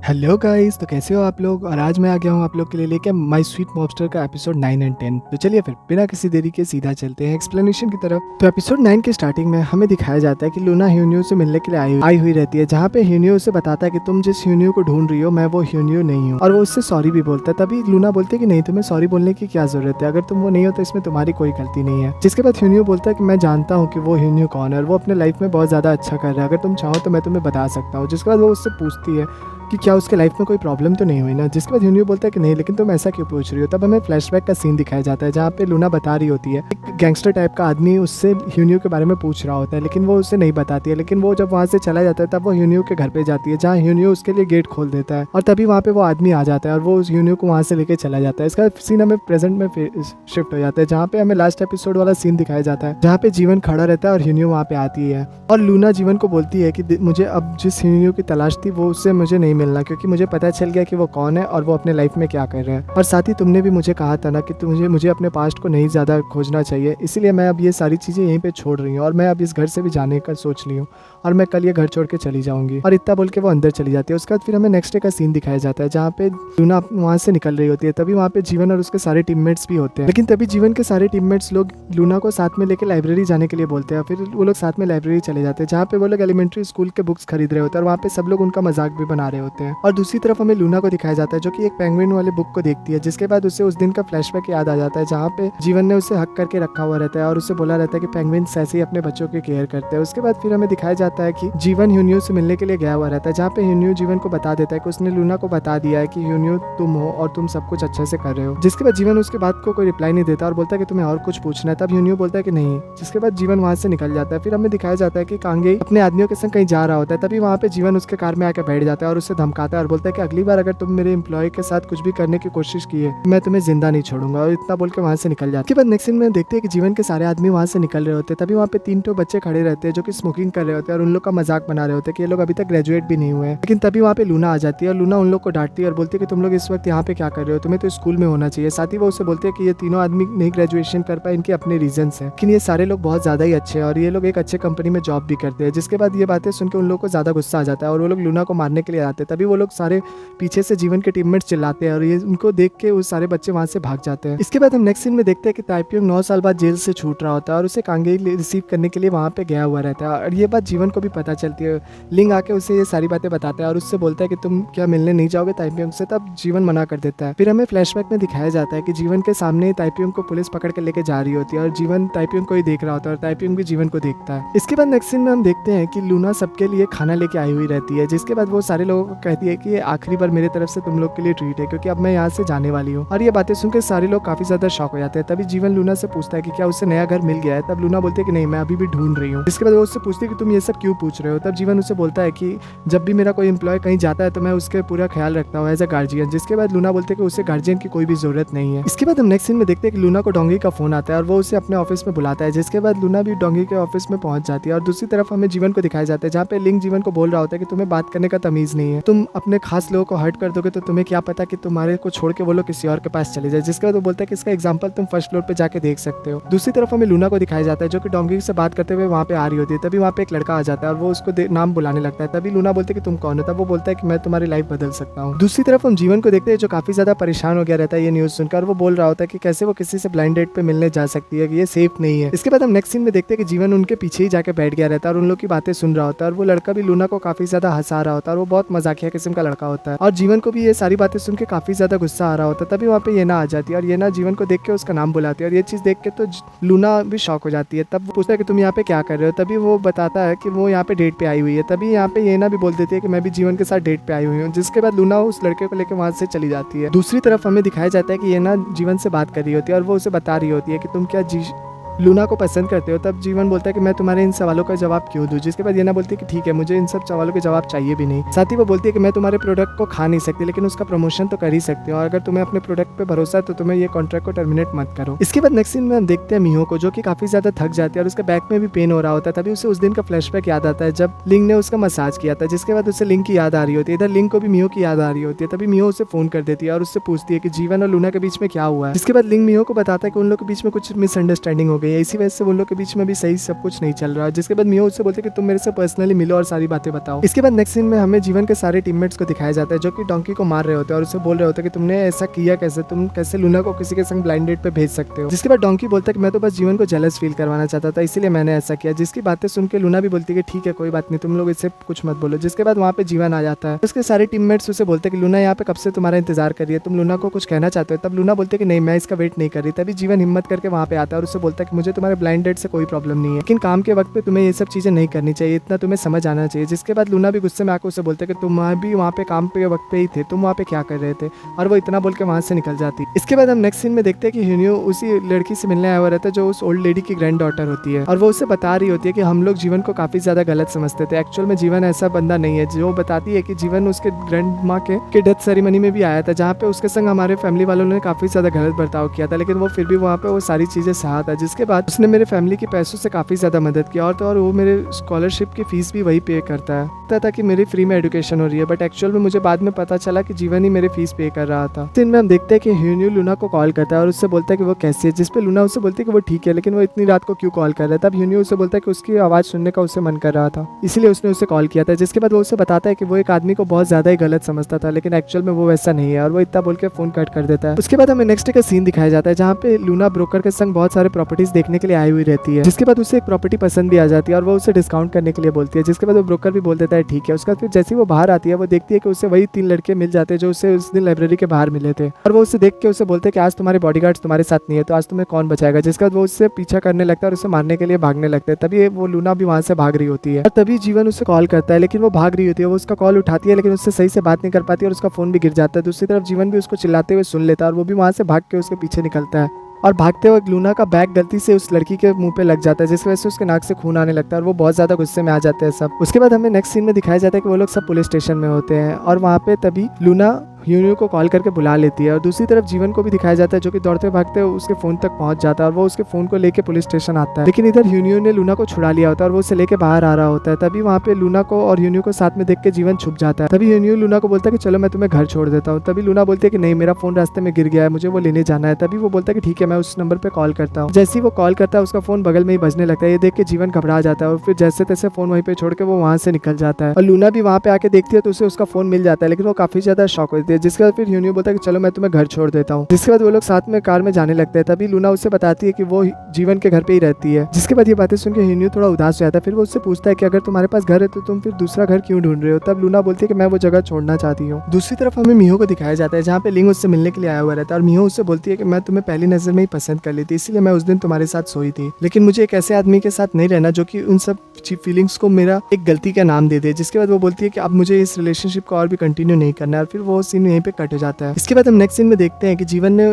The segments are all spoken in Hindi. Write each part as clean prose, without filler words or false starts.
हेलो गाइस, तो कैसे हो आप लोग। और आज मैं आ गया हूँ आप लोग के लिए लेके माय स्वीट मॉब्स्टर का एपिसोड 9 एंड 10। तो चलिए फिर बिना किसी देरी के सीधा चलते हैं एक्सप्लेनेशन की तरफ। तो एपिसोड 9 के स्टार्टिंग में हमें दिखाया जाता है कि लूना ह्यून्यू से मिलने के लिए आई हुई रहती है, जहाँ पे ह्यून्यू उसे बताता है कि तुम जिस ह्यून्यू को ढूंढ रही हो मैं वो ह्यून्यू नहीं हूँ, और वो उससे सॉरी भी बोलता है। तभी लूना बोलती है कि नहीं, तुम्हें सॉरी बोलने की क्या जरूरत है, अगर तुम वो नहीं हो तो इसमें तुम्हारी कोई गलती नहीं है। जिसके बाद ह्यून्यू बोलता है कि मैं जानता हूँ कि वो ह्यून्यू कौन है और वो अपने लाइफ में बहुत ज्यादा अच्छा कर रहा है, अगर तुम चाहो तो मैं तुम्हें बता सकता हूँ। जिसके बाद वो उससे पूछती है कि क्या उसके लाइफ में कोई प्रॉब्लम तो नहीं हुई ना। जिसके बाद ह्यून्यू बोलता है कि नहीं, लेकिन तुम ऐसा क्यों पूछ रही हो। तब हमें फ्लैशबैक का सीन दिखाया जाता है जहाँ पे लूना बता रही होती है एक गैंगस्टर टाइप का आदमी उससे ह्यून्यू के बारे में पूछ रहा होता है, लेकिन वो उसे नहीं बताती है। लेकिन वो जब वहाँ से चला जाता है तब वो ह्यून्यू के घर पे जाती है, जहाँ ह्यून्यू उसके लिए गेट खोल देता है और तभी वहाँ पे वो आदमी आ जाता है और वो उस ह्यून्यू को वहाँ से लेके चला जाता है। इसका सीन हमें प्रेजेंट में शिफ्ट हो जाता है, जहाँ पे हमें लास्ट एपिसोड वाला सीन दिखाया जाता है जहाँ पे जीवन खड़ा रहता है और ह्यून्यू वहाँ पे आती है और लूना जीवन को बोलती है कि मुझे अब जिस ह्यून्यू की तलाश थी वो उससे मुझे नहीं मिलना, क्योंकि मुझे पता चल गया कि वो कौन है और वो अपने लाइफ में क्या कर रहा है। और साथ ही तुमने भी मुझे कहा था ना कि मुझे अपने पास्ट को नहीं ज़्यादा खोजना चाहिए, इसीलिए मैं अब ये सारी चीज़ें यहीं पे छोड़ रही हूँ और मैं अब इस घर से भी जाने का सोच रही हूँ और मैं कल ये घर छोड़ के चली जाऊंगी। और इतना बोल के वो अंदर चली जाती है। उसके बाद फिर हमें नेक्स्ट डे का सीन दिखाया जाता है जहाँ पे लूना वहाँ से निकल रही होती है। तभी वहाँ पे जीवन और उसके सारे टीममेट्स भी होते हैं, लेकिन तभी जीवन के सारे टीममेट्स लोग लूना को साथ में लेकर लाइब्रेरी जाने के लिए बोलते हैं। फिर वो लोग साथ में लाइब्रेरी चले जाते हैं, जहाँ पे वो लोग एलिमेंट्री स्कूल के बुक्स खरीद रहे होते हैं और वहाँ पे सब लोग उनका मजाक भी बना रहे होते हैं। और दूसरी तरफ हमें लूना को दिखाया जाता है जो कि एक पेंगुइन वाले बुक को देखती है, जिसके बाद उसे उस दिन का फ्लैशबैक याद आ जाता है जहाँ पे जीवन ने उसे हक करके रखा हुआ रहता है और उसे बोला रहता है कि पेंगुइन्स ऐसे ही अपने बच्चों की केयर करते हैं। उसके बाद फिर हमें दिखाया जाता है कि जीवन ह्यून्यू से मिलने के लिए गया हुआ रहता है, जहाँ पे ह्यून्यू जीवन को बता देता है कि उसने लूना को बता दिया है कि ह्यून्यू तुम हो और तुम सब कुछ अच्छे से कर रहे हो। जिसके बाद जीवन उसके बात को कोई रिप्लाई नहीं देता और बोलता है कि तुम्हें और कुछ पूछना है। तब ह्यून्यू बोलता है कि नहीं। जिसके बाद जीवन वहाँ से निकल जाता है। फिर हमें दिखाया जाता है कि कांगे अपने आदमियों के संग कहीं जा रहा होता है, तभी वहाँ पे जीवन उसके कार में आकर बैठ जाता है और उसे धमकाता है और बोलता है कि अगली बार अगर तुम मेरे एम्प्लॉय के साथ कुछ भी करने की कोशिश की है मैं तुम्हें जिंदा नहीं छोड़ूंगा। और इतना बोल के वहाँ से निकल जाता है। उसके बाद नेक्स्ट सीन में देखते हैं कि जीवन के सारे आदमी वहाँ से निकल रहे होते हैं। तभी वहाँ पे 3 बच्चे खड़े रहते हैं जो कि स्मोकिंग कर रहे होते हैं और उन लोग का मजाक बना रहे होते हैं कि ये लोग अभी तक ग्रेजुएट भी नहीं हुए हैं। लेकिन तभी वहाँ पे लूना आ जाती है और लूना उन लोग को डांटती है और बोलती है कि तुम लोग इस वक्त यहाँ पे क्या कर रहे हो, तुम्हें तो स्कूल में होना चाहिए। साथ ही वो उसे बोलते हैं कि ये तीनों आदमी नहीं ग्रेजुएशन कर पाए, इनके अपने रीजन है, लेकिन ये सारे लोग बहुत ज्यादा ही अच्छे हैं और ये लोग एक अच्छे कंपनी में जॉब भी करते हैं। जिसके बाद ये बातें सुनकर उन लोग को ज्यादा गुस्सा आ जाता है और वो लोग लूना को मारने के लिए आते हैं। तभी वो लोग सारे पीछे से जीवन के टीममेट्स चिल्लाते हैं और ये उनको देख के उस सारे बच्चे वहां से भाग जाते हैं। इसके बाद हम नेक्स्ट सीन में देखते हैं कि ताइपियोंग 9 साल बाद जेल से छूट रहा होता है और उसे कांगे रिसीव करने के लिए वहां पे गया हुआ रहता है। और ये बात जीवन को भी पता चलती है। लिंग आके उसे ये सारी बातें बताता है और उससे बोलता है कि तुम क्या मिलने नहीं जाओगे ताइपियोंग से। तब जीवन मना कर देता है। फिर हमें फ्लैशबैक में दिखाया जाता है कि जीवन के सामने ताइपियोंग को पुलिस पकड़ के लेके जा रही होती है और जीवन ताइपियोंग को ही देख रहा होता है और ताइपियोंग भी जीवन को देखता है। इसके बाद नेक्स्ट सीन में हम देखते हैं कि लूना सबके लिए खाना लेके आई हुई रहती है। जिसके बाद वो सारे लोगों को कहती है कि ये आखिरी बार मेरे तरफ से तुम लोग के लिए ट्रीट है, क्योंकि अब मैं यहाँ से जाने वाली हूँ। और ये बातें सुनकर सारे लोग काफी ज्यादा शॉक हो जाते हैं। तभी जीवन लूना से पूछता है कि क्या उसे नया घर मिल गया है। तब लूना बोलती है कि नहीं, मैं अभी भी ढूंढ रही हूँ। इसके बाद वो उससे पूछती है कि तुम ये सब क्यों पूछ रहे हो। तब जीवन उसे बोलता है कि जब भी मेरा कोई एम्प्लॉय कहीं जाता है तो मैं उसके पूरा ख्याल रखता हूँ एज अ गार्जियन। जिसके बाद लूना बोलते है कि उसे गार्जियन की कोई भी जरूरत नहीं है। इसके बाद हम नेक्स्ट सीन में देखते हैं कि लूना को डोंगी का फोन आता है और वो उसे अपने ऑफिस में बुलाता है। जिसके बाद लूना भी डोंगी के ऑफिस में पहुंच जाती है और दूसरी तरफ हमें जीवन को दिखाया जाता है जहाँ पे लिंग जीवन को बोल रहा होता है कि तुम्हें बात करने का तमीज नहीं है, तुम अपने खास लोगों को हर्ट कर दोगे तो तुम्हें क्या पता कि तुम्हारे को छोड़ के वो लोग किसी और के पास चले जाए। जिसके बाद वो बोलता है कि इसका एग्जाम्पल तुम फर्स्ट फ्लोर पे जाके देख सकते हो। दूसरी तरफ हमें लूना को दिखाया जाता है जो कि डोंगी से बात करते हुए वहाँ पे आ रही होती है। तभी वहाँ पे एक लड़का आ जाता है और वो उसको नाम बुलाने लगता है। तभी लूना बोलते है कि तुम कौन हो। तब वो बोलता है कि मैं तुम्हारी लाइफ बदल सकता हूँ। दूसरी तरफ हम जीवन को देखते हैं जो काफी ज्यादा परेशान हो गया रहता है ये न्यूज सुनकर। वो बोल रहा होता है कि कैसे वो किसी से ब्लाइंड डेट पे मिलने जा सकती है, ये सेफ नहीं है। इसके बाद हम नेक्स्ट सीन में देखते हैं कि जीवन उनके पीछे ही जाके बैठ गया रहता है और उन लोग की बातें सुन रहा होता है और वो लड़का भी लूना को काफी ज्यादा हंसा रहा होता है और वो बहुत मजाकिया किस्म का लड़का होता है और जीवन को भी ये सारी बातें सुन के काफी ज्यादा गुस्सा आ रहा होता है। तभी वहाँ पे येना आ जाती है और येना जीवन को देख के उसका नाम बुलाती है और ये चीज देख के तो लूना भी शॉक हो जाती है। तब वो पूछता है कि तुम यहाँ पे क्या कर रहे हो। तभी वो बताता है कि वो यहाँ पे डेट पे आई हुई है। तभी यहाँ पे येना भी बोल देती है कि मैं भी जीवन के साथ डेट पे आई हुई हूँ। जिसके बाद लूना उस लड़के को लेकर वहां से चली जाती है। दूसरी तरफ हमें दिखाया जाता है कि येना जीवन से बात कर रही होती है और वो उसे बता रही होती है कि तुम क्या लूना को पसंद करते हो। तब जीवन बोलता है कि मैं तुम्हारे इन सवालों का जवाब क्यों दूं। जिसके बाद येना बोलती है कि ठीक है, मुझे इन सब सवालों के जवाब चाहिए भी नहीं। साथ ही वो बोलती है कि मैं तुम्हारे प्रोडक्ट को खा नहीं सकती लेकिन उसका प्रमोशन तो कर ही सकती हूँ और अगर तुम्हें अपने प्रोडक्ट पे भरोसा है तो तुम्हें ये कॉन्ट्रैक्ट को टर्मिनेट मत करो। इसके बाद नेक्स्ट सीन में हम देखते हैं मिहो को जो कि काफी ज्यादा थक जाती है और उसके बैक में भी पेन हो रहा होता है। तभी उसे उस दिन का फ्लैशबैक याद आता है जब लिंग ने उसका मसाज किया था। जिसके बाद उसे लिंग की याद आ रही होती है। इधर लिंग को भी मिहो की याद आ रही होती है। तभी मिहो उसे फोन कर देती है और उससे पूछती है कि जीवन और लूना के बीच में क्या हुआ है। जिसके बाद लिंग मिहो को बताता है कि उन लोग के बीच में कुछ मिसअंडरस्टैंडिंग हो गई है, इसी वजह से उन लोग के बीच में भी सही सब कुछ नहीं चल रहा। जिसके बाद मियो उससे बोलते कि तुम मेरे से पर्सनली मिलो और सारी बातें बताओ। इसके बाद नेक्स्ट सीन में हमें जीवन के सारे टीममेट्स को दिखाया जाता है जो कि डोंकी को मार रहे होते हैं और उसे बोल रहे होते हैं कि तुमने ऐसा किया कैसे, तुम कैसे लूना को किसी के संग ब्लाइंड डेट पे भेज सकते हो। जिसके बाद डोंकी बोलता है कि मैं तो बस जीवन को जेलस फील करवाना चाहता था, इसीलिए मैंने ऐसा किया। जिसकी बातें सुन के लूना भी बोलती है कि ठीक है कोई बात नहीं, तुम लोग इससे कुछ मत बोलो। जिसके बाद वहाँ पे जीवन आ जाता है, उसके सारे टीममेट्स उसे बोलते हैं कि लूना यहाँ पे कब से तुम्हारा इंतजार कर रही है, तुम लूना को कुछ कहना चाहते हो। तब लूना बोलते है कि नहीं, मैं इसका वेट नहीं कर रही। तभी जीवन हिम्मत करके वहाँ पे आता है और उससे बोलता है कि मुझे तुम्हारे ब्लाइंड डेट से कोई प्रॉब्लम नहीं है, लेकिन काम के वक्त पे तुम्हें ये सब चीजें नहीं करनी चाहिए, इतना तुम्हें समझ आना चाहिए। जिसके बाद लूना भी गुस्से में आकर उसे बोलते है कि तुम भी वहाँ पे काम पे वक्त पे ही थे, तुम वहाँ पे क्या कर रहे थे, और वो इतना बोल के वहाँ से निकल जाती। इसके बाद हम नेक्स्ट सीन में देखते हैं कि ह्यूनियो उसी लड़की से मिलने आया हुआ रहता है जो उस ओल्ड लेडी की ग्रैंड डॉटर होती है, और वो उसे बता रही होती है कि हम लोग जीवन को काफी ज्यादा गलत समझते थे। एक्चुअल में जीवन ऐसा बंदा नहीं है। जो बताती है कि जीवन उसके ग्रैंड माँ के डेथ सेरेमनी में भी आया था, जहाँ पे उसके संग हमारे फैमिली वालों ने काफी ज्यादा गलत बर्ताव किया था, लेकिन वो फिर भी वहाँ पे वो सारी चीजें सहा था। जिसके बाद उसने मेरे फैमिली के पैसों से काफी ज्यादा मदद की, और तो और वो मेरे स्कॉलरशिप की फीस भी वही पे करता है। पता था कि मेरी फ्री में एजुकेशन हो रही है, बट एक्चुअल में मुझे बाद में पता चला कि जीवन ही मेरी फीस पे कर रहा था। दिन में हम देखते हैं कि ह्यूनियो लूना को कॉल करता है और उससे बोलता है कि वो कैसी है। जिसपे लूना उससे बोलती है कि वो ठीक है, लेकिन वो इतनी रात को क्यों कॉल कर रहा है। तब ह्यूनियो उससे बोलता है कि उसकी आवाज सुनने का उसे मन कर रहा था, इसीलिए उसने उसे कॉल किया था। जिसके बाद वो उसे बताता है कि वो एक आदमी को बहुत ज्यादा ही गलत समझता था, लेकिन एक्चुअल में वो वैसा नहीं है, और वो इतना बोल के फोन कट कर देता है। उसके बाद हमें नेक्स्ट डे का सीन दिखाया जाता है जहाँ पे लूना ब्रोकर के संग बहुत सारे प्रॉपर्टीज देखने के लिए आई हुई रहती है। जिसके बाद उसे एक प्रॉपर्टी पसंद भी आ जाती है और वो उसे डिस्काउंट करने के लिए बोलती है। जिसके बाद वो ब्रोकर भी बोल देता है ठीक है। उसके बाद फिर जैसे ही वो बाहर आती है, वो देखती है कि उसे वही 3 लड़के मिल जाते हैं जो उसे उस दिन लाइब्रेरी के बाहर मिले थे, और वो उसे देख के उसे बोलते हैं कि आज तुम्हारे बॉडीगार्ड्स तुम्हारे साथ नहीं है, तो आज तुम्हें कौन बचाएगा। जिसके बाद वो उससे पीछा करने लगता है और उसे मारने के लिए भागने लगता है। तभी वो लूना भी वहाँ से भाग रही होती है, और तभी जीवन उसे कॉल करता है, लेकिन वो भाग रही होती है। वो उसका कॉल उठाती है, लेकिन उससे सही से बात नहीं कर पाती और उसका फोन भी गिर जाता है। दूसरी तरफ जीवन भी उसको चिल्लाते हुए सुन लेता है, और वो भी वहाँ से भाग के उसके पीछे निकलता है, और भागते वक्त लूना का बैग गलती से उस लड़की के मुंह पे लग जाता है, जिसकी वजह से उसके नाक से खून आने लगता है, और वो बहुत ज्यादा गुस्से में आ जाते हैं सब। उसके बाद हमें नेक्स्ट सीन में दिखाया जाता है कि वो लोग सब पुलिस स्टेशन में होते हैं, और वहाँ पे तभी लूना ह्यूनियो को कॉल करके बुला लेती है, और दूसरी तरफ जीवन को भी दिखाया जाता है जो कि दौड़ते भागते उसके फोन तक पहुंच जाता है, और वो उसके फोन को लेके पुलिस स्टेशन आता है। लेकिन इधर ह्यूनियो ने लूना को छुड़ा लिया होता है और वो उसे लेके बाहर आ रहा होता है। तभी वहाँ पे लूना को और ह्यूनियो को साथ में देख के जीवन छुप जाता है। तभी ह्यूनियो लूना को बोलता है कि चलो मैं तुम्हें घर छोड़ देता हूँ। तभी लूना बोलती है कि नहीं, मेरा फोन रास्ते में गिर गया है, मुझे वो लेने जाना है। तभी वो बोलता है कि ठीक है, मैं उस नंबर पे कॉल करता हूँ। जैसे ही वो कॉल करता है, उसका फोन बगल में ही बजने लगता है। ये देख के जीवन घबरा जाता है और फिर जैसे तैसे फोन वहीं पे छोड़ के वो वहाँ से निकल जाता है, और लूना भी वहाँ पे आके देखती है तो उसे उसका फोन मिल जाता है, लेकिन वो काफी ज्यादा शॉक होती है। जिसके बाद फिर ह्यूनियो बोलता है कि चलो मैं तुम्हें घर छोड़ देता हूँ। जिसके बाद वो लोग साथ में कार में जाने लगते हैं। तभी लूना उससे बताती है कि वो जीवन के घर पे ही रहती है। जिसके बाद ये बातें सुन के ह्यूनियो थोड़ा उदास हो जाता है। फिर वो उससे पूछता है कि अगर तुम्हारे पास घर है तो तुम फिर दूसरा घर क्यों ढूंढ रहे हो। तब लूना बोलती है कि मैं वो जगह छोड़ना चाहती हूँ। दूसरी तरफ हमें मिहो को दिखाया जाता है जहाँ पे लिंग उससे मिलने के लिए आया हुआ रहता है, और मिहो उससे बोलती है कि मैं तुम्हें पहली नजर में ही पसंद कर ली थी, इसलिए मैं उस दिन तुम्हारे साथ सोई थी, लेकिन मुझे एक ऐसे आदमी के साथ नहीं रहना जो कि उन सब फीलिंग्स को मेरा एक गलती का नाम दे दे। जिसके बाद वो बोलती है कि अब मुझे इस रिलेशनशिप को और भी कंटिन्यू नहीं करना है, और फिर वो सीन यहीं पे कट हो जाता है। इसके बाद हम नेक्स्ट सीन में देखते हैं कि जीवन ने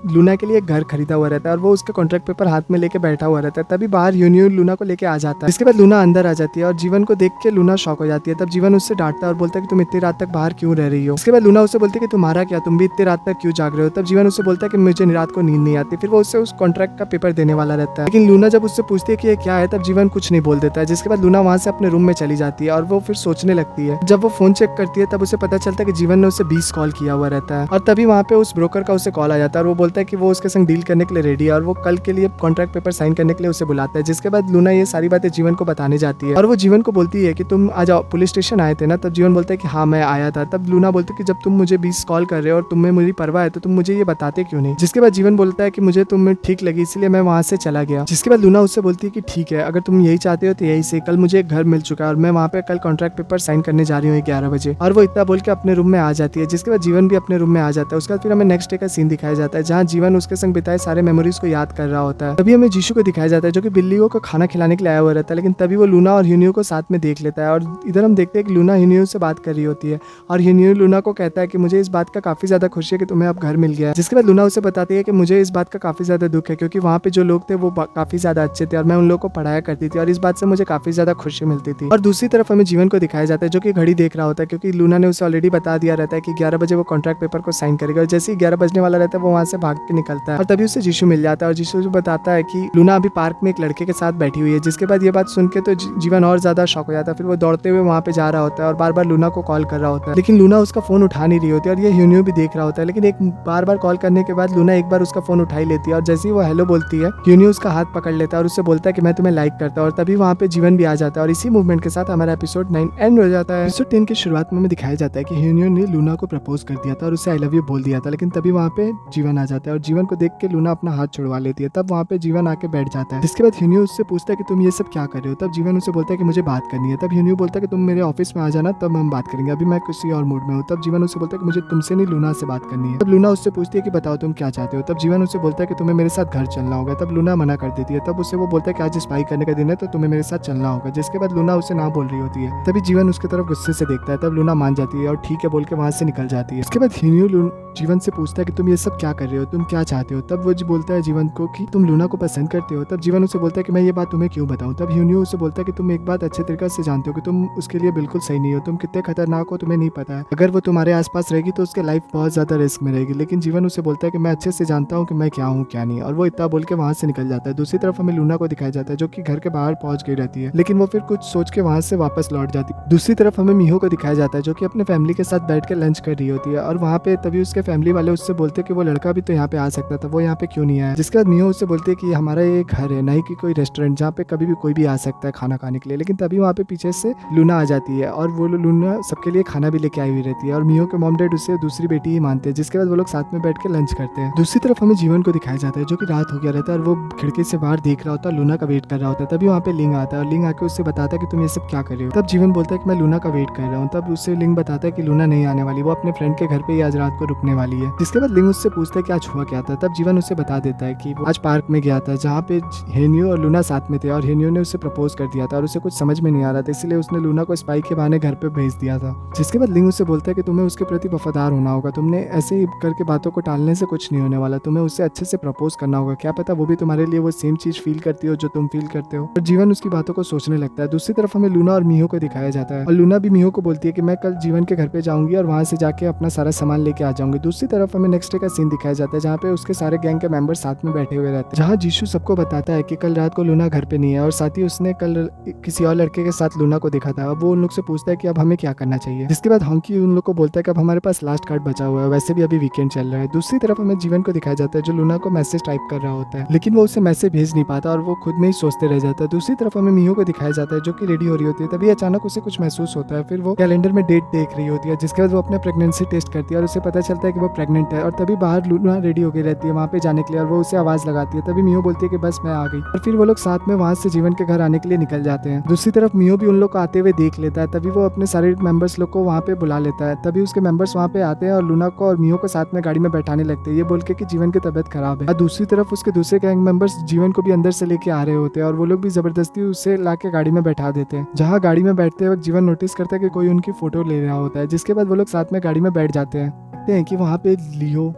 लूना के लिए एक घर खरीदा हुआ रहता है, और वो उसका कॉन्ट्रैक्ट पेपर हाथ में लेके बैठा हुआ रहता है। तभी बाहर ह्यूनियो लूना को लेके आ जाता है। इसके बाद लूना अंदर आ जाती है और जीवन को देख के लूना शॉक हो जाती है। तब जीवन उससे डांटता है और बोलता है कि तुम इतनी रात तक बाहर क्यों रह रही हो। इसके बाद लूना उससे बोलती है कि तुम्हारा क्या, तुम भी इतनी रात तक क्यों जाग रहे हो। तब जीवन उससे बोलता है कि मुझे रात को नींद नहीं आती। फिर वो उससे उस कॉन्ट्रैक्ट का पेपर देने वाला रहता है, लेकिन लूना जब उससे पूछती है कि ये क्या है, तब जीवन कुछ नहीं बोल देता है। जिसके बाद लूना वहाँ से अपने रूम में चली जाती है, और वो फिर सोचने लगती है। जब वो फोन चेक करती है तब उसे पता चलता है कि जीवन ने उसे 20 कॉल किया हुआ रहता है, और तभी वहाँ पे उस ब्रोकर का उसे कॉल आ जाता है, और वो बोलता है कि वो उसके संग डील करने के लिए रेडी है, और वो कल के लिए कॉन्ट्रैक्ट पेपर साइन करने के लिए उसे बुलाता है। जिसके बाद लूना ये सारी बातें जीवन को बताने जाती है, और वो जीवन को बोलती है कि तुम आज पुलिस स्टेशन आए थे ना। तब जीवन बोलता है कि हाँ मैं आया था। तब लूना बोलती है कि जब तुम मुझे 20 कॉल कर रहे हो और तुम्हें मेरी परवाह है तो तुम मुझे ये बताते क्यों नहीं। जिसके बाद जीवन बोलता है कि मुझे तुम्हें ठीक लगी इसलिए मैं वहाँ से चला गया। जिसके बाद लूना उससे बोलती है कि ठीक है, अगर तुम यही चाहते हो तो यही से, कल मुझे एक घर मिल चुका है और मैं वहाँ पे कल कॉन्ट्रैक्ट पेपर साइन करने जा रही हूँ 11 बजे। और वो इतना बोल के अपने रूम में आ जाती है। जिसके बाद जीवन भी अपने रूम में आ जाता है। उसके बाद फिर हमें नेक्स्ट डे का सीन दिखाया जाता है जहाँ जीवन उसके संग बिताए सारे मेमोरीज को याद कर रहा होता है। तभी हमें जीशु को दिखाया जाता है जो कि बिल्लियों को खाना खिलाने के लिए आया हुआ रहता है, लेकिन तभी वो लूना और ह्यूनियो को साथ में देख लेता है। और इधर हम देखते हैं कि लूना ह्यूनियो से बात कर रही होती है, और ह्यूनियो लूना को कहता है कि मुझे इस बात का काफी ज्यादा खुशी है कि तुम्हें अब घर मिल गया है। जिसके बाद लूना उसे बताती है कि मुझे इस बात का काफी ज्यादा दुख है क्योंकि वहाँ पे जो लोग थे वो काफी ज्यादा अच्छे थे और मैं उन लोगों को पढ़ाया करती थी, और इस बात से मुझे काफी ज्यादा खुशी मिलती थी। और दूसरी तरफ हमें जीवन को दिखाया जाता है जो कि घड़ी देख रहा होता है क्योंकि लूना ने उसे ऑलरेडी बता दिया रहता है कि 11 बजे वो कॉन्ट्रैक्ट पेपर को साइन करेगा। और जैसे ही 11 बजने वाला रहता है वो वहाँ से भाग के निकलता है और तभी उसे जीशु मिल जाता है और जीशु बताता है कि लूना अभी पार्क में एक लड़के के साथ बैठी हुई है। जिसके बाद ये बात सुन के तो जीवन और ज्यादा शॉक हो जाता है। फिर वो दौड़ते हुए वहाँ पे जा रहा होता है और बार बार लूना को कॉल कर रहा होता है, लेकिन लूना उसका फोन उठा नहीं रही होती और ये ह्यूनियो भी देख रहा होता है। लेकिन एक बार बार कॉल करने के बाद लूना एक बार उसका फोन उठा ही लेती है और जैसे ही वो हेलो बोलती है ह्यूनियो उसका हाथ पकड़ लेता है और उससे बोलता है कि मैं तुम्हें लाइक करता हूँ। और तभी वहाँ पे जीवन भी आ जाता है और इसी मूवमेंट के साथ हमारा एपिसोड 9 एंड हो जाता है। एपिसोड 10 की शुरुआत में दिखाया जाता है कि ह्यूनियो ने लूना को प्रपोज कर दिया था और उसे आई लव यू बोल दिया था, लेकिन तभी वहाँ पे जीवन आ जाता है और जीवन को देख के लूना अपना हाथ छुड़वा लेती है। तब वहाँ पे जीवन आके बैठ जाता है। जिसके बाद ह्यूनियो उससे पूछता है कि तुम ये सब क्या कर रहे हो। तब जीवन उसे बोलता है कि मुझे बात करनी है। तब ह्यूनियो बोलता है कि तुम मेरे ऑफिस में आ जाना, तब हम बात करेंगे, अभी मैं किसी और मूड में हूँ। तब जीवन उसे बोलता है कि मुझे तुमसे नहीं लूना से बात करनी है। तब लूना उससे पूछती है कि बताओ तुम क्या चाहते हो। तब जीवन उसे बोलता है कि तुम्हें मेरे साथ घर चलना होगा। तब लूना मना कर देती है। तब उससे वो बोलता है कि आज स्पाई करने का दिन है तो तुम्हें मेरे साथ चलना होगा। जिसके बाद लूना उसे ना बोल रही होती है। तभी जीवन उसकी तरफ गुस्से से देखता है। तब लूना मान जाती है और ठीक है बोल के वहां से निकल जाती है। उसके बाद ह्यूनियो जीवन से पूछता है कि तुम ये सब क्या कर रहे हो, तुम क्या चाहते हो। तब वो बोलता है जीवन को कि तुम लूना को पसंद करते हो। तब जीवन उसे बोलता है कि मैं ये बात तुम्हें क्यों बताऊं। तब ह्यूनियो उसे बोलता है कि तुम एक बात अच्छे तरीके से जानते हो कि तुम उसके लिए बिल्कुल सही नहीं हो, तुम कितने खतरनाक हो तुम्हें नहीं पता है। अगर वो तुम्हारे आसपास रहेगी तो उसके लाइफ बहुत ज्यादा रिस्क में रहेगी। लेकिन जीवन उसे बोलता है कि मैं अच्छे से जानता हूँ कि मैं क्या हूँ क्या नहीं, और वो इतना बोल के वहां से निकल जाता है। दूसरी तरफ हमें लूना को दिखाया जाता है जो कि घर के बाहर पहुंच गई रहती है, लेकिन वो फिर कुछ सोच के वहां से वापस लौट जाती है। दूसरी तरफ हमें मिहो को दिखाया जाता है जो कि अपने फैमिली के साथ बैठ के लंच कर रही होती है और वहाँ पे तभी उसके फैमिली वाले उससे बोलते हैं कि वो लड़का भी तो यहाँ पे आ सकता था, वो यहाँ पे क्यों नहीं आया। जिसके बाद मिहो उससे बोलती है कि हमारा ये घर है, नहीं कि कोई रेस्टोरेंट जहाँ पे कभी भी कोई भी आ सकता है खाना खाने के लिए। लेकिन तभी वहाँ पे पीछे से लूना आ जाती है और वो लूना सबके लिए खाना भी लेके आई हुई रहती है और मिहो के मॉम डैड उसे दूसरी बेटी ही मानते हैं। जिसके बाद वो लोग साथ में बैठ के लंच करते हैं। दूसरी तरफ हमें जीवन को दिखाया जाता है जो कि रात हो गया रहता है और वो खिड़की से बाहर देख रहा होता है, लूना का वेट कर रहा होता है। तभी वहाँ पे लिंग आता है और लिंग आके उससे बताता है कि तुम ये सब क्या कर रहे हो। तब जीवन बोलता है कि मैं लूना का वेट कर रहा हूँ। तब उससे लिंग बताता है कि लूना नहीं आने वाली, वो अपने फ्रेंड के घर पे ही आज रात को रुकने वाली है। जिसके बाद लिंग उससे पूछता है कि आज हुआ क्या था। तब जीवन उसे बता देता है कि वो आज पार्क में गया था जहाँ पे हेनियो और लूना साथ में थे और हेनियो ने उसे प्रपोज कर दिया था और उसे कुछ समझ में नहीं आ रहा था, इसलिए उसने लूना को स्पाई के बहाने घर पे भेज दिया था। जिसके बाद लिंग उसे बोलता है कि तुम्हें उसके प्रति वफादार होना होगा, तुमने ऐसे ही करके बातों को टालने से कुछ नहीं होने वाला, तुम्हें उससे अच्छे से प्रपोज करना होगा, क्या पता वो भी तुम्हारे लिए वो सेम चीज फील करती हो जो तुम फील करते हो। और जीवन उसकी बातों को सोचने लगता है। दूसरी तरफ हमें लूना और मिहो को दिखाया जाता है और लूना भी मिहो को बोलती है कि मैं कल जीवन के घर पे जाऊंगी और वहां से जाके अपना सारा सामान लेके आ जाऊंगी। दूसरी तरफ हमें नेक्स्ट डे का सीन दिखाया जाता है जहाँ पे उसके सारे गैंग के मेंबर साथ में बैठे हुए रहते हैं, जहाँ जीशु सबको बताता है कि कल रात को लूना घर पे नहीं है और साथ ही उसने कल किसी और लड़के के साथ लूना को देखा था। अब वो उन लोग से पूछता है कि अब हमें क्या करना चाहिए। जिसके बाद हॉन्की उन लोग को बोलता है कि अब हमारे पास लास्ट कार्ड बचा हुआ है, वैसे भी अभी वीकेंड चल रहा है। दूसरी तरफ हमें जीवन को दिखाया जाता है जो लूना को मैसेज टाइप कर रहा होता है, लेकिन वो उसे मैसेज भेज नहीं पाता और वो खुद में ही सोचते रह जाता है। दूसरी तरफ हमें मिहो को दिखाया जाता है जो कि रेडी हो रही होती है। तभी अचानक उसे कुछ महसूस होता है, फिर वो कैलेंडर में डेट देख रही होती है। जिसके बाद वो अपने प्रेगनेंसी टेस्ट करती है और उसे पता चलता है कि वो प्रेग्नेंट है। और तभी बाहर लूना रेडी होकर रहती है वहाँ पे जाने के लिए और वो उसे आवाज लगाती है। तभी मिहो बोलती है कि बस मैं आ गई और फिर वो लोग साथ में वहां से जीवन के घर आने के लिए निकल जाते हैं। दूसरी तरफ मिहो भी उन लोग को आते हुए देख लेता है। तभी वो अपने सारे मेंबर्स लोग को वहाँ पे बुला लेता है। तभी उसके मेंबर्स वहाँ पे आते हैं और लूना को और मिहो को साथ में गाड़ी में बैठाने लगते हैं, ये बोल के कि जीवन की तबीयत खराब है। और दूसरी तरफ उसके दूसरे गैंग मेंबर्स जीवन को भी अंदर से लेके आ रहे होते हैं और वो लोग भी जबरदस्ती उसे लाके गाड़ी में बैठा देते हैं। जहाँ गाड़ी में बैठते वक्त जीवन नोटिस करता है कि कोई उनकी फोटो ले रहा होता है। जिसके बाद वो लोग साथ में गाड़ी में बैठ जाते हैं कि वहाँ पे लियो,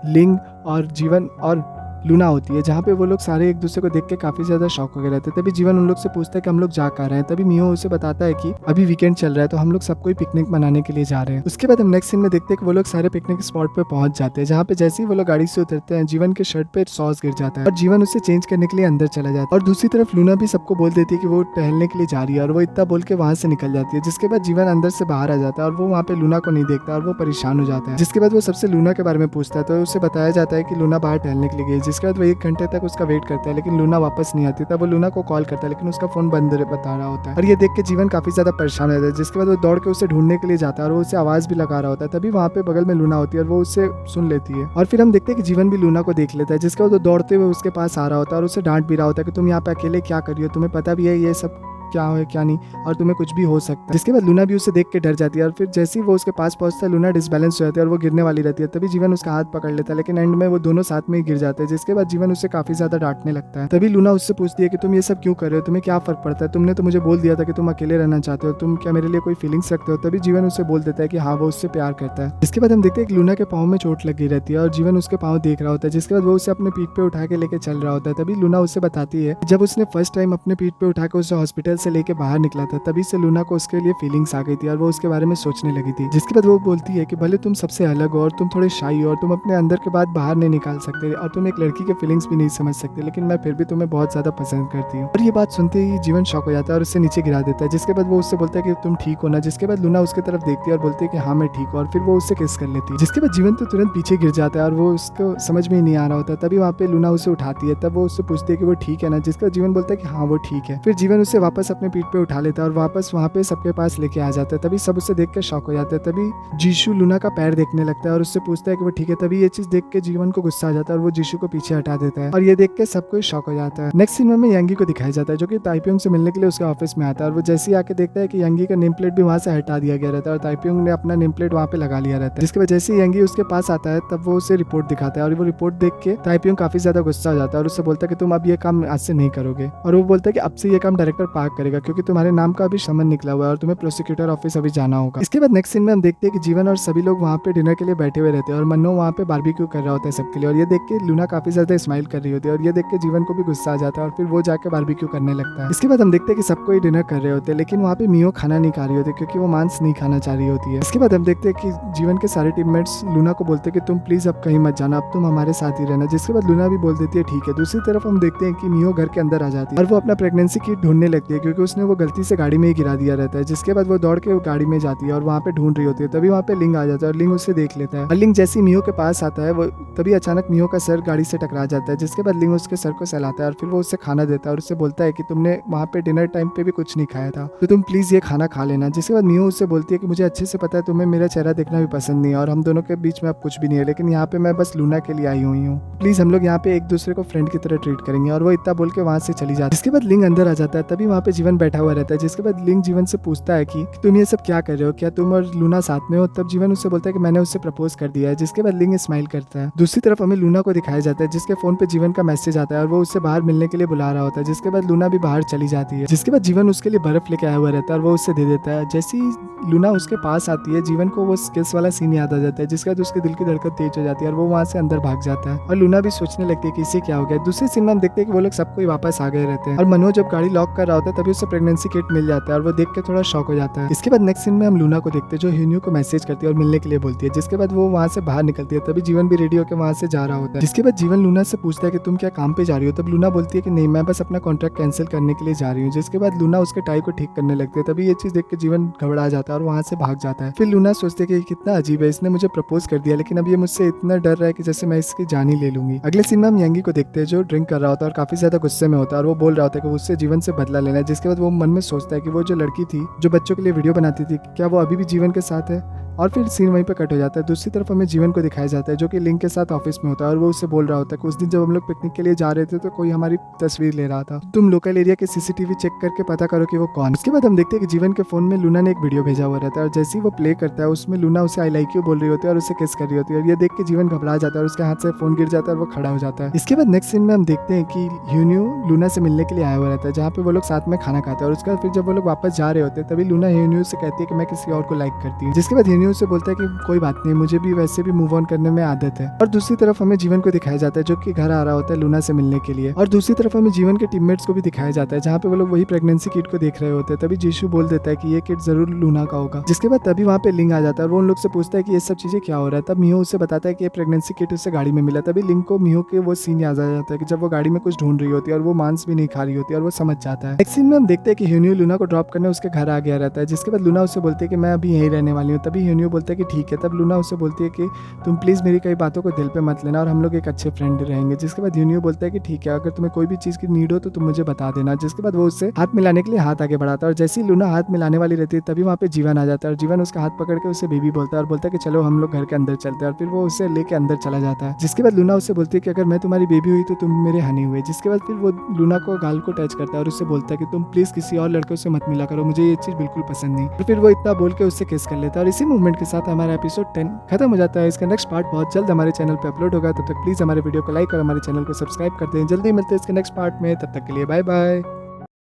लिंग और जीवन और लूना होती है, जहाँ पे वो लोग सारे एक दूसरे को देख के काफी ज्यादा शॉक हो गए रहते हैं। तभी जीवन उन लोग से पूछता है कि हम लोग जा कर रहे हैं। तभी मिहो उसे बताता है कि अभी वीकेंड चल रहा है तो हम लोग सबको पिकनिक मनाने के लिए जा रहे हैं। उसके बाद हम नेक्स्ट सीन में देखते हैं कि वो लोग सारे पिकनिक स्पॉट पे पहुंच जाते हैं, जहाँ पे जैसे ही वो लोग गाड़ी से उतरते हैं जीवन के शर्ट पे सॉस गिर जाता है और जीवन उसे चेंज करने के लिए अंदर चला जाता है। और दूसरी तरफ लूना भी सबको बोल देती है कि वो टहलने के लिए जा रही है और वो इतना बोल के वहां से निकल जाती है। जिसके बाद जीवन अंदर से बाहर आ जाता है और वो वहाँ पे लूना को नहीं देखता और वो परेशान हो जाता है। जिसके बाद वो सबसे लूना के बारे में पूछता है तो उसे बताया जाता है कि लूना बाहर टहलने के लिए गई। जिसके बाद वो 1 घंटे तक उसका वेट करता है लेकिन लूना वापस नहीं आती। तब वो लूना को कॉल करता है लेकिन उसका फोन बंद बता रहा होता है और ये देख के जीवन काफी ज्यादा परेशान रहता है। जिसके बाद वो दौड़ के उसे ढूंढने के लिए जाता है और वो उसे आवाज भी लगा रहा होता है। तभी वहाँ पे बगल में लूना होती है और वो उसे सुन लेती है और फिर हम देखते हैं कि जीवन भी लूना को देख लेता है। जिसके बाद वो दौड़ते हुए उसके पास आ रहा होता है और उसे डांट भी रहा होता है कि तुम यहाँ पे अकेले क्या कर रही हो, तुम्हें पता भी है ये सब क्या है क्या नहीं और तुम्हें कुछ भी हो सकता है। जिसके बाद लूना भी उसे देख के डर जाती है और फिर जैसे ही वो उसके पास पहुंचता है लूना डिसबैलेंस हो जाती है और वो गिरने वाली रहती है। तभी जीवन उसका हाथ पकड़ लेता है लेकिन एंड में वो दोनों साथ में ही गिर जाते हैं। जिसके बाद जीवन उसे काफी ज्यादा डांटने लगता है। तभी लूना उससे पूछती है कि तुम ये सब क्यों कर रहे हो, तुम्हें क्या फर्क पड़ता है, तुमने तो मुझे बोल दिया था कि तुम अकेले रहना चाहते हो, तुम क्या मेरे लिए कोई फीलिंग्स रखते हो। तभी जीवन उसे बोल देता है कि हाँ वो उससे प्यार करता है। इसके बाद हम देखते हैं कि लूना के पाँव में चोट लगी रहती है और जीवन उसके पाँव देख रहा होता है। जिसके बाद वो उसे अपने पीठ पे उठा के लेके चल रहा होता है। तभी लूना उसे बताती है जब उसने फर्स्ट टाइम अपने पीठ पे उठा के उसे हॉस्पिटल से लेके बाहर निकला था तभी से लूना को उसके लिए फीलिंग्स आ गई थी और वो उसके बारे में सोचने लगी थी। जिसके बाद वो बोलती है कि भले तुम सबसे अलग हो और तुम थोड़े शाई हो और तुम अपने अंदर के बात बाहर नहीं निकाल सकते और तुम एक लड़की के फीलिंग्स भी नहीं समझ सकते, लेकिन मैं फिर भी तुम्हें बहुत ज्यादा पसंद करती हूँ। और ये बात सुनते ही जीवन शॉक हो जाता है और उससे नीचे गिरा देता है। जिसके बाद वो उससे बोलता है कि तुम ठीक हो ना। जिसके बाद लूना उसकी तरफ देखती है और बोलती है कि हाँ मैं ठीक हूँ और फिर वो उससे किस कर लेती है। जिसके बाद जीवन तो तुरंत पीछे गिर जाता है और वो उसको समझ में ही नहीं आ रहा होता। तभी वहाँ पे लूना उसे उठाती है, तब वो उससे पूछती है कि वो ठीक है ना। जिसका जीवन बोलता है कि हाँ वो ठीक है। फिर जीवन उसे वापस अपने पीठ पे उठा लेता है और वापस वहाँ पे सबके पास लेके आ जाता है। तभी सब उसे देख के शॉक हो जाता है। तभी जीशु लूना का पैर देखने लगता है और उससे पूछता है कि वो ठीक है। तभी ये चीज देख के जीवन को गुस्सा आ जाता है और वो जीशु को पीछे हटा देता है और ये देख के सब कोई शॉक हो जाता है। नेक्स्ट सीन में यांगी को दिखाया जाता है जो कि ताइपिंग से मिलने के लिए उसके ऑफिस में आता है और वो जैसे ही आके देखता है कि यांगी का नेम प्लेट भी वहाँ से हटा दिया गया रहता है और ताइपिंग ने अपना नेम प्लेट वहाँ पे लगा लिया रहता है। जिसके वजह से यांगी उसके पास आता है तब वो उसे रिपोर्ट दिखाता है और वो रिपोर्ट देख के ताइपिंग काफी ज्यादा गुस्सा हो जाता है और उससे बोलता है कि तुम अब ये काम आज से नहीं करोगे। और वो बोलता है कि अब से ये काम डायरेक्टर पार्क करेगा क्योंकि तुम्हारे नाम का अभी समन निकला हुआ है और तुम्हें प्रोसिक्यूटर ऑफिस अभी जाना होगा। इसके बाद नेक्स्ट सीन में हम देखते हैं कि जीवन और सभी लोग वहाँ पे डिनर के लिए बैठे हुए रहते हैं और मन्नो वहाँ पे बारबेक्यू कर रहा होता है सबके लिए और ये देख के लूना काफी ज्यादा स्माइल कर रही होती है और ये देख के जीवन को भी गुस्सा आ जाता है और फिर वो जाके बारबेक्यू करने लगता है। इसके बाद हम देखते हैं कि सबको ही डिनर कर रहे होते हैं लेकिन वहाँ पे मियो खाना नहीं खा रही होती क्योंकि वो मांस नहीं खाना चाह रही होती है। इसके बाद हम देखते हैं कि जीवन के सारे टीममेट्स लूना को बोलते हैं कि तुम प्लीज अब कहीं मत जाना, अब तुम हमारे साथ ही रहना। जिसके बाद लूना भी बोल देती है ठीक है। दूसरी तरफ हम देखते हैं कि मियो घर के अंदर आ जाती है और वो अपना प्रेगनेंसी किट ढूंढने लगती है क्योंकि उसने वो गलती से गाड़ी में ही गिरा दिया रहता है। जिसके बाद वो दौड़ के वो गाड़ी में जाती है और वहाँ पे ढूंढ रही होती है। तभी वहाँ पे लिंग आ जाता है और लिंग उससे देख लेता है और लिंग जैसे मियो के पास आता है वो तभी अचानक मियो का सर गाड़ी से टकरा जाता है। जिसके बाद लिंग उसके सर को सहलाता है और फिर वो उससे खाना देता है और उससे बोलता है कि तुमने वहाँ पे डिनर टाइम पे भी कुछ नहीं खाया था तो तुम प्लीज ये खाना खा लेना। जिसके बाद मियो उससे बोलती है कि मुझे अच्छे से पता है तुम्हें मेरा चेहरा देखना भी पसंद नहीं है और हम दोनों के बीच में अब कुछ भी नहीं है, लेकिन यहाँ पे मैं बस लूना के लिए आई हुई हूँ, प्लीज हम लोग यहाँ पे एक दूसरे को फ्रेंड की तरह ट्रीट करेंगे। और वो इतना बोल के वहाँ से चली जाती है। जिसके बाद लिंग अंदर आ जाता है तभी वहाँ पे जीवन बैठा हुआ रहता है। जिसके बाद लिंग जीवन से पूछता है कि तुम ये सब क्या कर रहे हो, क्या तुम और लूना साथ में हो। तब जीवन उससे बोलता है कि मैंने उससे प्रपोज कर दिया है। जिसके बाद लिंग स्माइल करता है। दूसरी तरफ हमें लूना को दिखाया जाता है जिसके फोन पे जीवन का मैसेज आता है और वो उससे बाहर मिलने के लिए बुला रहा होता है। जिसके बाद लूना भी बाहर चली जाती है। जिसके बाद जीवन उसके लिए बर्फ लेके आया हुआ रहता है और वो उससे दे देता है। जैसे ही लूना उसके पास आती है जीवन को वो किस वाला सीन याद आ जाता है जिसके बाद उसके दिल की धड़कन तेज हो जाती है और वो वहाँ से अंदर भाग जाता है और लूना भी सोचने लगती है कि इसे क्या हो गया। दूसरे सीन में हम देखते हैं कि वो लोग सबको वापस आ गए रहते हैं और मनोज जब गाड़ी लॉक कर रहा होता है तभी उसे प्रेगनेंसी किट मिल जाता है और वो देख के थोड़ा शॉक हो जाता है। इसके बाद नेक्स्ट सीन में हम लूना को देखते हैं जो ह्यून्यू को मैसेज करती है और मिलने के लिए बोलती है। जिसके बाद वो वहाँ से बाहर निकलती है तभी जीवन भी रेडी होकर वहाँ से जा रहा होता है। जिसके बाद जीवन लूना से पूछता है कि तुम क्या काम पे जा रही हो। तब लूना बोलती है कि नहीं मैं बस अपना कॉन्ट्रैक्ट कैंसिल करने के लिए जा रही हूँ। जिसके बाद लूना उसके टाई को ठीक करने लगती है तभी ये चीज देख के जीवन घबरा जाता है और वहाँ से भाग जाता है। फिर लूना सोचती है कि कितना अजीब है, इसने मुझे प्रपोज कर दिया लेकिन अब ये मुझसे इतना डर रहा है कि जैसे मैं इसकी जान ही ले लूंगी। अगले सीन में हम यांगी को देखते हैं जो ड्रिंक कर रहा होता है और काफी ज्यादा गुस्से में होता है और वो बोल रहा होता है कि उससे जीवन से बदला लेना है। जिसके बाद वो मन में सोचता है कि वो जो लड़की थी जो बच्चों के लिए वीडियो बनाती थी क्या वो अभी भी जीवन के साथ है। और फिर सीन वहीं पे कट हो जाता है। दूसरी तरफ हमें जीवन को दिखाया जाता है जो कि लिंक के साथ ऑफिस में होता है और वो उससे बोल रहा होता है कि उस दिन जब हम लोग पिकनिक के लिए जा रहे थे तो कोई हमारी तस्वीर ले रहा था, तुम लोकल एरिया के सीसीटीवी चेक करके पता करो कि वो कौन। उसके बाद हम देखते हैं कि जीवन के फोन में लूना ने एक वीडियो भेजा हुआ रहता है और जैसे ही वो प्ले करता है उसमें लूना उसे आई लाइक यू बोल रही होती है और उसे किस कर रही होती है और ये देख के जीवन घबरा जाता है और उसके हाथ से फोन गिर जाता है और वो खड़ा हो जाता है। इसके बाद नेक्स्ट सीन में हम देखते हैं कि ह्यून्यू लूना से मिलने के लिए आया हुआ रहता है जहाँ पे वो लोग साथ में खाना खाते हैं और उसके बाद फिर जब वो लोग वापस जा रहे होते हैं तभी लूना ह्यून्यू से कहती है कि मैं किसी और को लाइक करती हूँ। जिसके बाद ह्यून्यू से बोलता है कि कोई बात नहीं, मुझे भी वैसे भी मूव ऑन करने में आदत है। और दूसरी तरफ हमें जीवन को दिखाया जाता है जो कि घर आ रहा होता है लूना से मिलने के लिए। और दूसरी तरफ हमें जीवन के टीममेट्स को भी दिखाया जाता है जहाँ पे वो लोग वही प्रेगनेंसी किट को देख रहे होते हैं। तभी जीशु बोल देता है कि ये किट जरूर लूना का होगा। जिसके बाद तभी वहाँ पे लिंग आ जाता है और वो उन लोग से पूछता है कि ये सब चीजें क्या हो रहा है। तब मियो उससे बताता है कि ये प्रेगनेंसी किट उससे गाड़ी में मिला। तभी लिंग को मियो के वो सीन याद आ जाता है कि जब वो गाड़ी में कुछ ढूंढ रही होती है और वो मांस भी नहीं खा रही होती है और वो समझ जाता है। नेक्स्ट सीन में हम देखते हैं कि ह्यून्यू लूना को ड्रॉप करने उसके घर आ गया रहता है। जिसके बाद लूना उससे बोलती है कि मैं अभी यहीं रहने वाली हूँ। तभी ह्यून्यू बोलता है कि ठीक है। तब लूना उससे बोलती है कि तुम प्लीज मेरी कई बातों को दिल पे मत लेना और हम लोग एक अच्छे फ्रेंड रहेंगे। जिसके बाद ह्यून्यू बोलता है कि ठीक है, अगर तुम्हें कोई भी चीज की नीड हो तो तुम मुझे बता देना। जिसके बाद वो उससे हाथ मिलाने के लिए हाथ आगे बढ़ाता है और जैसे ही लूना हाथ मिलाने वाली रहती है तभी वहाँ पे जीवन आ जाता है और जीवन उसका हाथ पकड़ के उसे बेबी बोलता है और बोलता है कि चलो हम लोग घर के अंदर चलते हैं और फिर वो उसे लेके अंदर चला जाता है। जिसके बाद लूना उससे बोलती है कि अगर मैं तुम्हारी बेबी हुई तो तुम मेरे हनी हुए। जिसके बाद फिर वो लूना को गाल को टच करता है और उससे बोलता है कि तुम प्लीज किसी और लड़के से मत मिला करो, मुझे ये चीज बिल्कुल पसंद नहीं। और फिर वो इतना बोल के उससे किस कर लेता है और इसी मूवमेंट के साथ हमारा एपिसोड 10 खत्म हो जाता है। इसका नेक्स्ट पार्ट बहुत जल्द हमारे चैनल पे अपलोड होगा। तब तक प्लीज हमारे वीडियो को लाइक और हमारे चैनल को सब्सक्राइब कर दें। जल्दी मिलते हैं इसके नेक्स्ट पार्ट में, तब तक के लिए बाय बाय।